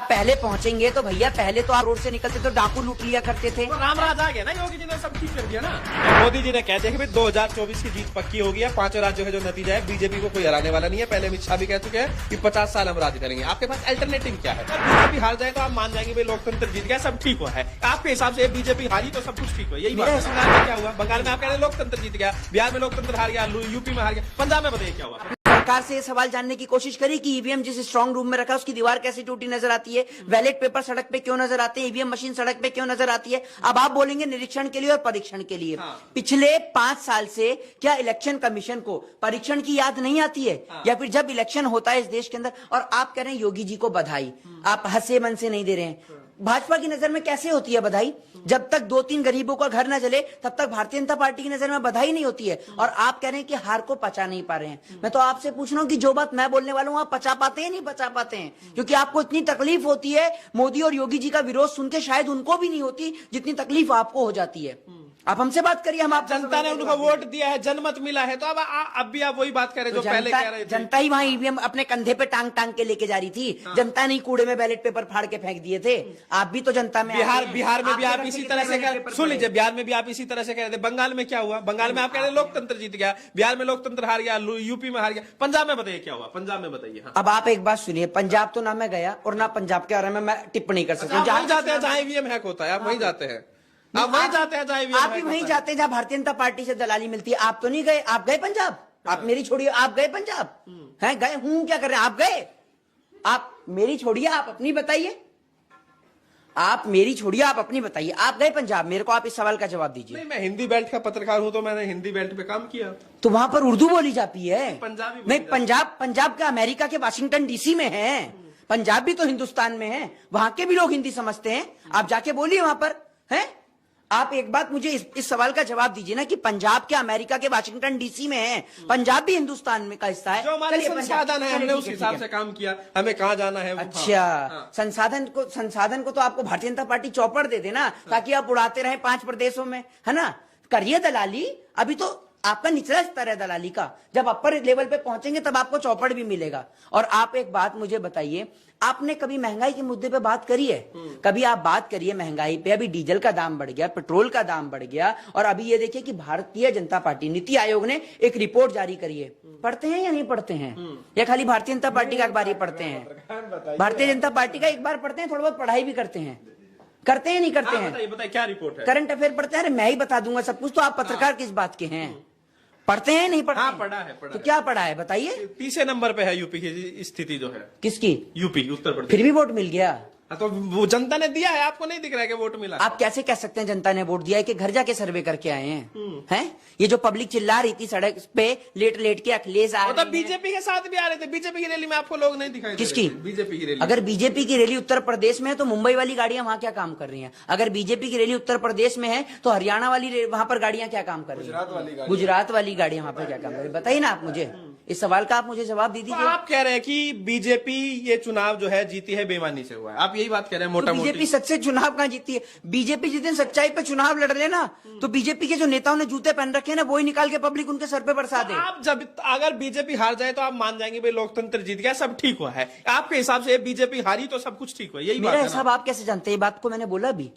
पहले पहुंचेंगे तो भैया पहले तो आप रोड से निकलते तो डाकू लूट लिया करते थे। तो रामराज आ गया ना, योगी जी ने सब ठीक कर दिया ना। मोदी जी ने कहते हैं कि 2024 की जीत पक्की हो गई है। 5 राज्यों का जो नतीजा है, बीजेपी को कोई हराने वाला नहीं है। पहले अमित शाह भी कह चुके हैं कि 50 साल हम राज करेंगे। आपके पास अल्टरनेटिव क्या है? बीजेपी हार जाए तो आप मान जाएंगे भाई लोकतंत्र जीत गया, सब ठीक हुआ है। आपके हिसाब से बीजेपी हारी तो सब कुछ ठीक हुआ, यही बात है। बंगाल में क्या हुआ? बंगाल में आप कह रहे हैं लोकतंत्र जीत गया, बिहार में लोकतंत्र हार गया, यूपी में हार गया, पंजाब में बताइए क्या हुआ? सरकार से ये सवाल जानने की कोशिश करी कि ईवीएम जिस स्ट्रांग रूम में रखा है उसकी दीवार कैसी टूटी नजर आती है, बैलेट पेपर सड़क पे क्यों नजर आते हैं, ईवीएम मशीन सड़क पे क्यों नजर आती है। अब आप बोलेंगे निरीक्षण के लिए और परीक्षण के लिए। पिछले 5 साल से क्या इलेक्शन कमीशन को परीक्षण की याद नहीं आती है? या फिर जब इलेक्शन होता है इस देश के अंदर और आप कह रहे हैं योगी जी को बधाई, आप हंसे मन से नहीं दे रहे हैं। भाजपा की नजर में कैसे होती है बधाई? जब तक 2-3 गरीबों का घर न जले तब तक भारतीय जनता पार्टी की नजर में बधाई नहीं होती है। और आप कह रहे हैं कि हार को पचा नहीं पा रहे हैं। मैं तो आपसे पूछ रहा हूं कि जो बात मैं बोलने वाला हूं आप पचा पाते हैं नहीं पचा पाते हैं? क्योंकि आपको इतनी तकलीफ होती है मोदी और योगी जी का विरोध सुन के, शायद उनको भी नहीं होती जितनी तकलीफ आपको हो जाती है। आप हमसे बात करिए, हम आप जनता ने उनको वोट दिया है, जनमत मिला है, तो अब भी आप वही बात कर रहे हैं जो पहले कह रहे थे। जनता ही वहां ईवीएम अपने कंधे पे टांग टांग के लेके जा रही थी। जनता नहीं कूड़े में बैलेट पेपर फाड़ के फेंक दिए थे। आप भी तो जनता में बिहार में भी आप इसी तरह से सुन लीजिए, बिहार में भी आप इसी तरह से कह रहे थे। बंगाल में क्या हुआ? बंगाल में आप कह रहे हैं लोकतंत्र जीत गया, बिहार में लोकतंत्र हार गया, यूपी में हार गया, पंजाब में बताइए क्या हुआ? पंजाब में बताइए। अब आप एक बात सुनिए, पंजाब तो ना मैं गया और ना पंजाब के बारे में मैं टिप्पणी कर सकता हूँ। जहां जाते हैं जहां ईवीएम हैक होता है, आप वहीं जाते हैं। आप वहीं जाते हैं जहां आप भी वहीं जाते हैं जहां भारतीय जनता पार्टी से दलाली मिलती है। आप तो नहीं गए? आप गए पंजाब? आप मेरी छोड़िए, आप गए पंजाब? हैं गए हूं, क्या कर रहे हैं? आप गए? आप मेरी छोड़िए, आप अपनी बताइए। आप मेरी छोड़िए, आप अपनी बताइए। आप गए पंजाब? मेरे को आप इस सवाल का जवाब दीजिए। नहीं, मैं हिंदी बेल्ट का पत्रकार हूं तो मैंने हिंदी बेल्ट पे काम किया। तो वहां पर उर्दू बोली जाती है? पंजाबी नहीं, पंजाब का अमेरिका के वाशिंगटन डीसी में है। पंजाब भी तो हिंदुस्तान में है, वहां के भी लोग हिंदी समझते हैं। आप जाके बोलिए वहां पर। है आप एक बात मुझे इस सवाल का जवाब दीजिए ना कि पंजाब के अमेरिका के वाशिंगटन डीसी में है, पंजाब भी हिंदुस्तान में का हिस्सा है। जो हमारे संसाधन है, हमने उस हिसाब से काम किया, हमें कहाँ जाना है। अच्छा, संसाधन को तो आपको भारतीय जनता पार्टी चौपड़ दे देना, ताकि आप उड़ाते रहे 5 प्रदेशों में, है ना। करिए दलाली, अभी तो आपका निचला स्तर है दलाली का। जब अपर लेवल पे पहुंचेंगे तब आपको चौपड़ भी मिलेगा। और आप एक बात मुझे बताइए, आपने कभी महंगाई के मुद्दे पे बात करी है? कभी आप बात करिए महंगाई पे। अभी डीजल का दाम बढ़ गया, पेट्रोल का दाम बढ़ गया, और अभी ये देखिए कि भारतीय जनता पार्टी, नीति आयोग ने एक रिपोर्ट जारी करी है। पढ़ते हैं या नहीं पढ़ते हैं? या खाली भारतीय जनता पार्टी का अखबार ही पढ़ते हैं? भारतीय जनता पार्टी का एक बार पढ़ते हैं, थोड़ा बहुत पढ़ाई भी करते हैं? करते हैं नहीं करते हैं? बताइए क्या रिपोर्ट है? करंट अफेयर पढ़ते हैं? अरे मैं ही बता दूंगा सब कुछ, तो आप पत्रकार किस बात के हैं? पढ़ते हैं नहीं पढ़ते? हाँ, पढ़ा है। तो क्या पढ़ा है बताइए? तीसरे नंबर पे है यूपी की स्थिति जो है। किसकी? यूपी, उत्तर प्रदेश। फिर भी वोट मिल गया। तो वो जनता ने दिया है, आपको नहीं दिख रहा है कि वोट मिला? आप कैसे कह सकते हैं जनता ने वोट दिया है कि घर जाके सर्वे करके आए हैं? हैं? ये जो पब्लिक चिल्ला रही थी सड़क पे लेट लेट के, अखिलेश आ रहे हैं। बीजेपी के साथ भी आ रहे थे। बीजेपी की रैली में आपको लोग नहीं दिखाई? किसकी? बीजेपी की रैली। अगर बीजेपी की रैली उत्तर प्रदेश में है तो मुंबई वाली गाड़ियां वहां क्या काम कर रही हैं? अगर बीजेपी की रैली उत्तर प्रदेश में है तो हरियाणा वाली वहां पर गाड़ियां क्या काम कर रही है? गुजरात वाली गाड़ियां वहां पर क्या काम कर रही है? बताइए ना आप मुझे इस सवाल का, आप मुझे जवाब दे दीजिए। आप कह रहे हैं कि बीजेपी ये चुनाव जो है जीती है बेईमानी से हुआ है, आप यही बात कह रहे हैं? मोटा बीजेपी सच्चे चुनाव कहां जीती है? बीजेपी जिस दिन सच्चाई पे चुनाव लड़ रहे ना, तो बीजेपी के जो नेताओं ने जूते पहन रखे हैं ना, वही निकाल के पब्लिक उनके सर पे बरसा दे। आप जब अगर बीजेपी हार जाए तो आप मान जाएंगे भाई लोकतंत्र जीत गया, सब ठीक हुआ है। आपके हिसाब से बीजेपी हारी तो सब कुछ ठीक हुआ, यही बात है? मेरा हिसाब आप कैसे जानते हैं? ये बात को मैंने बोला भी,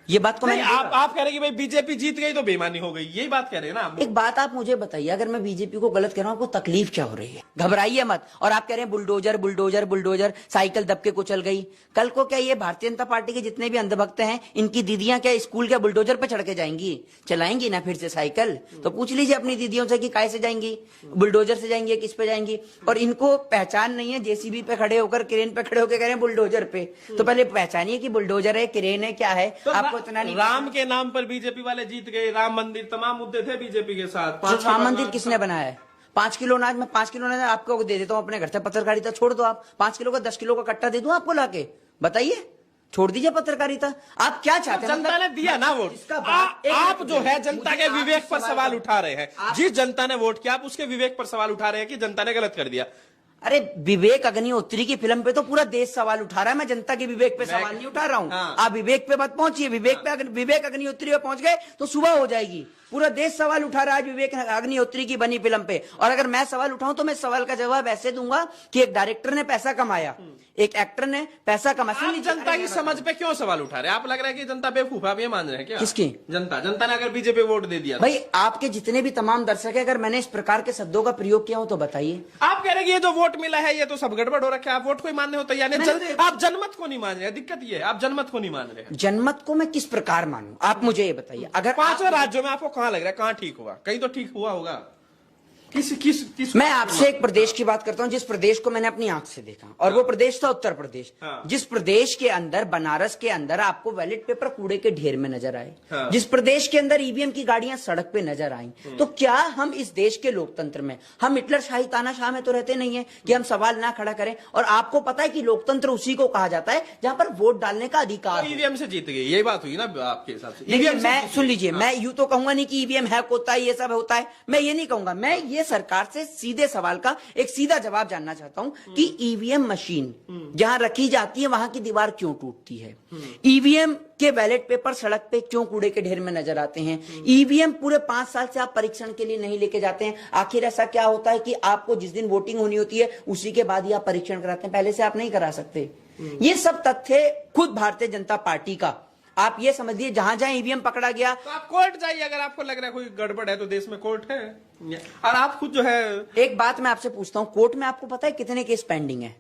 ये बात को मैंने आप कह रहे हैं कि भाई बीजेपी जीत गई तो बेईमानी हो गई, यही बात कह रहे हैं ना? एक बात आप मुझे बताइए, अगर मैं बीजेपी को गलत कह रहा हूं, आपको तकलीफ क्या हो रही है? घबराइए मत। और आप कह रहे हैं बुलडोजर बुलडोजर बुलडोजर, साइकिल दबके कुचल गई। कल को क्या ये भारतीय जनता पार्टी के जितने भी अंधभक्त हैं, इनकी दीदियां क्या स्कूल के बुलडोजर पे चढ़ के जाएंगी? चलाएंगी ना फिर से साइकिल? तो पूछ लीजिए अपनी दीदियों से कि काय से जाएंगी, बुलडोजर से जाएंगी, किस पे जाएंगी? और इनको पहचान नहीं है, जेसीबी पे खड़े होकर, क्रेन पे खड़े होकर कह रहे हैं बुलडोजर पे। तो पहले पहचानिए कि बुलडोजर है, क्रेन है, क्या है? तो आपको इतना नहीं। राम के नाम पर बीजेपी वाले जीत गए, राम मंदिर, तमाम मुद्दे थे बीजेपी के साथ। राम मंदिर किसने बनाया है? 5 किलो अनाज, मैं 5 किलो अनाज आपको दे देता हूँ अपने घर से। पत्रकारिता छोड़ दो आप। 5 किलो का 10 किलो का कट्टा दे दूं आपको लाके? बताइए, छोड़ दीजिए पत्रकारिता। आप क्या चाहते हैं? जनता ने दिया ना वोट। आप जो है जनता के विवेक पर सवाल उठा रहे हैं। जिस जनता ने वोट किया आप उसके विवेक पर सवाल उठा रहे हैं कि जनता ने गलत कर दिया। अरे विवेक अग्निहोत्री की फिल्म पे तो पूरा देश सवाल उठा रहा है, मैं जनता के विवेक पे सवाल नहीं उठा रहा हूँ। हाँ। आप विवेक पे मत पहुंचिए। विवेक अग्निहोत्री पे पहुंच गए तो सुबह हो जाएगी। पूरा देश सवाल उठा रहा है विवेक अग्निहोत्री की बनी फिल्म पे। और अगर मैं सवाल उठाऊं तो मैं सवाल का जवाब ऐसे दूंगा कि एक डायरेक्टर ने पैसा कमाया, एक एक्टर ने पैसा कमा आप जनता की समझ पे क्यों सवाल उठा रहे हैं? आप लग रहा है कि जनता बेवकूफ, आप ये मान रहे हैं क्या? किसकी जनता ने अगर बीजेपी वोट दे दिया? भाई आपके जितने भी तमाम दर्शक है, अगर मैंने इस प्रकार के शब्दों का प्रयोग किया हो तो बताइए। आप कह रहे हैं कि ये जो वोट मिला है ये तो सब गड़बड़ हो रखा है, आप वोट को ही मानने हो तैयार नहीं? आप जनमत को नहीं मान रहे, दिक्कत ये है आप जनमत को नहीं मान रहे। जनमत को मैं किस प्रकार मानूं, आप मुझे ये बताइए। अगर 5 राज्यों में आपको कहां लग रहा है कहां ठीक हुआ? कहीं तो ठीक हुआ होगा। किस मैं आपसे एक प्रदेश की बात करता हूं जिस प्रदेश को मैंने अपनी आंख से देखा, और वो प्रदेश था उत्तर प्रदेश। जिस प्रदेश के अंदर, बनारस के अंदर आपको बैलेट पेपर कूड़े के ढेर में नजर आए, जिस प्रदेश के अंदर ईवीएम की गाड़ियां सड़क पे नजर आई, तो क्या हम इस देश के लोकतंत्र में, हम हिटलर शाही तानाशाह में तो रहते नहीं है कि हम सवाल ना खड़ा करें? और आपको पता है कि लोकतंत्र उसी को कहा जाता है जहां पर वोट डालने का अधिकार। ईवीएम से जीत गई, यही बात हुई ना आपके हिसाब से? देखिए मैं, सुन लीजिए, मैं यूं तो कहूंगा नहीं कि ईवीएम हैक होता है, ये सब होता है, मैं ये नहीं कहूंगा। मैं ये सरकार से सीधे सवाल का एक सीधा जवाब जानना चाहता हूं कि ईवीएम मशीन जहां रखी जाती है वहां की दीवार क्यों टूटती है? ईवीएम के बैलेट पेपर सड़क पे क्यों कूड़े के ढेर में नजर आते हैं? ईवीएम पूरे 5 साल से आप परीक्षण के लिए नहीं लेके जाते हैं। आखिर ऐसा क्या होता है कि आपको जिस दिन वोटिंग होनी होती है उसी के बाद ही आप परीक्षण कराते हैं, पहले से आप नहीं करा सकते? ये सब तथ्य खुद भारतीय जनता पार्टी का, आप ये समझिए, जहां जहां ईवीएम पकड़ा गया तो आप कोर्ट जाइए। अगर आपको लग रहा है कोई गड़बड़ है तो देश में कोर्ट है, और आप खुद जो है। एक बात मैं आपसे पूछता हूं, कोर्ट में आपको पता है कितने केस पेंडिंग है?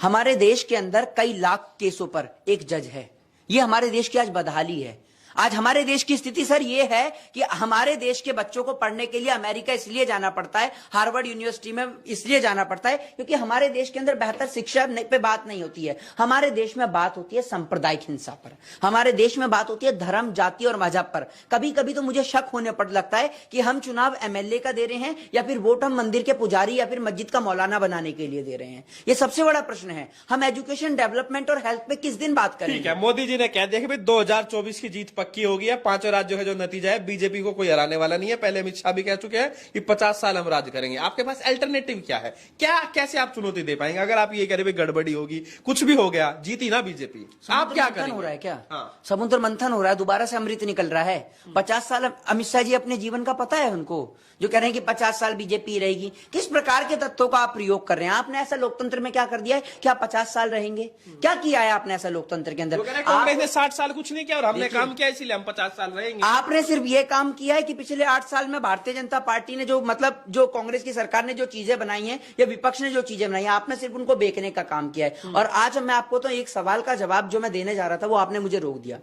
हमारे देश के अंदर कई लाख केसों पर एक जज है। ये हमारे देश की आज बदहाली है। आज हमारे देश की स्थिति सर ये है कि हमारे देश के बच्चों को पढ़ने के लिए अमेरिका इसलिए जाना पड़ता है, हार्वर्ड यूनिवर्सिटी में इसलिए जाना पड़ता है क्योंकि हमारे देश के अंदर बेहतर शिक्षा पे बात नहीं होती है। हमारे देश में बात होती है सांप्रदायिक हिंसा पर, हमारे देश में बात होती है धर्म, जाति और मजहब पर। कभी कभी तो मुझे शक होने पड़ लगता है कि हम चुनाव एमएलए का दे रहे हैं या फिर वोट हम मंदिर के पुजारी या फिर मस्जिद का मौलाना बनाने के लिए दे रहे हैं। ये सबसे बड़ा प्रश्न है। हम एजुकेशन, डेवलपमेंट और हेल्थ पे किस दिन बात करेंगे? मोदी जी ने कह दिया कि भाई 2024 की जीत पक्की होगी है, 5 राज्यों का जो नतीजा है बीजेपी को कोई हराने वाला नहीं है। पहले अमित शाह भी कह चुके हैं कि 50 साल हम राज करेंगे। आपके पास अल्टरनेटिव क्या है? क्या, कैसे आप चुनौती दे पाएंगे? अगर आप ये कह रहे गड़बड़ी होगी, कुछ भी हो गया, जीती ना बीजेपी, आप क्या करेंगे? हो रहा है क्या? हाँ। समुद्र मंथन हो रहा है, दोबारा से अमृत निकल रहा है। 50 साल अमित शाह जी अपने जीवन का पता है उनको, जो कह रहे हैं कि 50 साल बीजेपी रहेगी। किस प्रकार के तत्वों का आप प्रयोग कर रहे हैं? आपने ऐसा लोकतंत्र में क्या कर दिया है कि आप 50 साल रहेंगे? क्या किया है आपने ऐसा लोकतंत्र के अंदर? कांग्रेस ने 60 साल कुछ नहीं किया और हमने काम किया इसलिए हम 50 साल रहेंगे। आपने सिर्फ ये काम किया है कि पिछले 8 साल में भारतीय जनता पार्टी ने जो, मतलब जो कांग्रेस की सरकार ने जो चीजें बनाई हैं या विपक्ष ने जो चीजें बनाई हैं, आपने सिर्फ उनको बेचने का काम किया है। और आज मैं आपको तो एक सवाल का जवाब जो मैं देने जा रहा था वो आपने मुझे रोक दिया।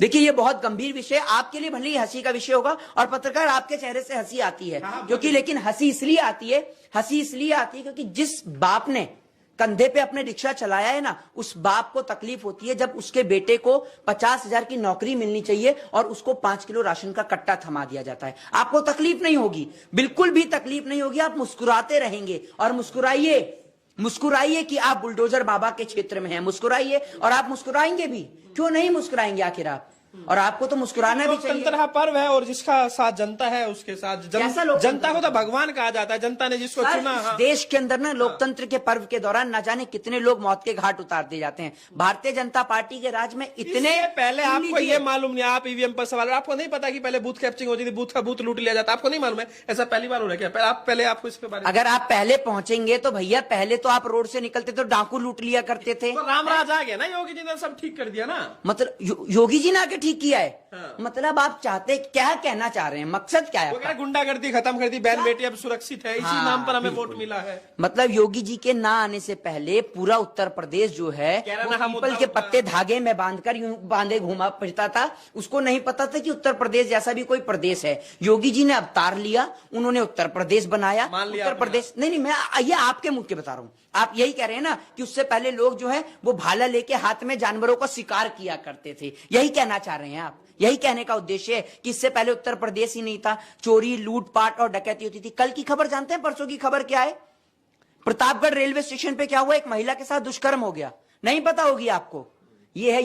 देखिए ये बहुत गंभीर विषय, आपके लिए भले ही हंसी का विषय होगा और पत्रकार आपके चेहरे से हंसी आती है क्योंकि, लेकिन हंसी इसलिए आती है क्योंकि जिस बाप ने कंधे पे अपने रिक्शा चलाया है ना, उस बाप को तकलीफ होती है जब उसके बेटे को 50,000 की नौकरी मिलनी चाहिए और उसको 5 किलो राशन का कट्टा थमा दिया जाता है। आपको तकलीफ नहीं होगी, बिल्कुल भी तकलीफ नहीं होगी, आप मुस्कुराते रहेंगे। और मुस्कुराइए कि आप बुलडोजर बाबा के क्षेत्र में हैं, मुस्कुराइए। और आप मुस्कुराएंगे भी, क्यों नहीं मुस्कुराएंगे आखिर आप? और आपको तो मुस्कुराना भी चाहिए। लोकतंत्र पर्व है और जिसका साथ जनता है उसके साथ जनता को तो भगवान कहा जाता है। जनता ने जिसको चुना। देश के अंदर ना लोकतंत्र के पर्व के दौरान न जाने कितने लोग मौत के घाट उतार दिए जाते हैं। भारतीय जनता पार्टी के राज में इतने, पहले आपको ये मालूम नहीं, आप ईवीएम पर सवाल, आपको नहीं पता कि पहले बूथ कैप्चरिंग होती थी, बूथ का बूथ लूट लिया जाता, आपको नहीं मालूम है? ऐसा पहली बार हो रहा है क्या? पहले आपको इसके बारे में, अगर आप पहले पहुंचेंगे तो भैया, पहले तो आप रोड से निकलते तो डाकू लूट लिया करते थे। तो रामराज आ गया ना, योगी जी ने सब ठीक कर दिया ना। मतलब योगी जी ने आके ठीक किया है। मतलब आप चाहते, क्या कहना चाह रहे हैं? मकसद क्या है? गुंडागर्दी खत्म कर दी, बहन बेटी अब सुरक्षित है, इसी नाम पर हमें वोट मिला है। मतलब योगी जी के ना आने से पहले पूरा उत्तर प्रदेश जो है पीपल के पत्ते धागे में बांधकर यूं बांधे घुमा फिरता था। उसको नहीं पता था कि उत्तर प्रदेश जैसा भी कोई प्रदेश है। योगी जी ने अवतार लिया, उन्होंने उत्तर प्रदेश बनाया। उत्तर प्रदेश नहीं, मैं ये आपके मुंह के बता रहा हूं। आप यही कह रहे हैं ना कि उससे पहले लोग जो है वो भाला लेके हाथ में जानवरों का शिकार किया करते थे। यही कहना चाह रहे हैं आप? यही कहने का उद्देश्य है कि इससे पहले उत्तर प्रदेश ही नहीं था, चोरी, लूटपाट और डकैती होती थी। कल की खबर जानते हैं? परसों की खबर क्या है? प्रतापगढ़ रेलवे स्टेशन पे क्या हुआ? एक महिला के साथ दुष्कर्म हो गया। नहीं पता होगी आपको? ये है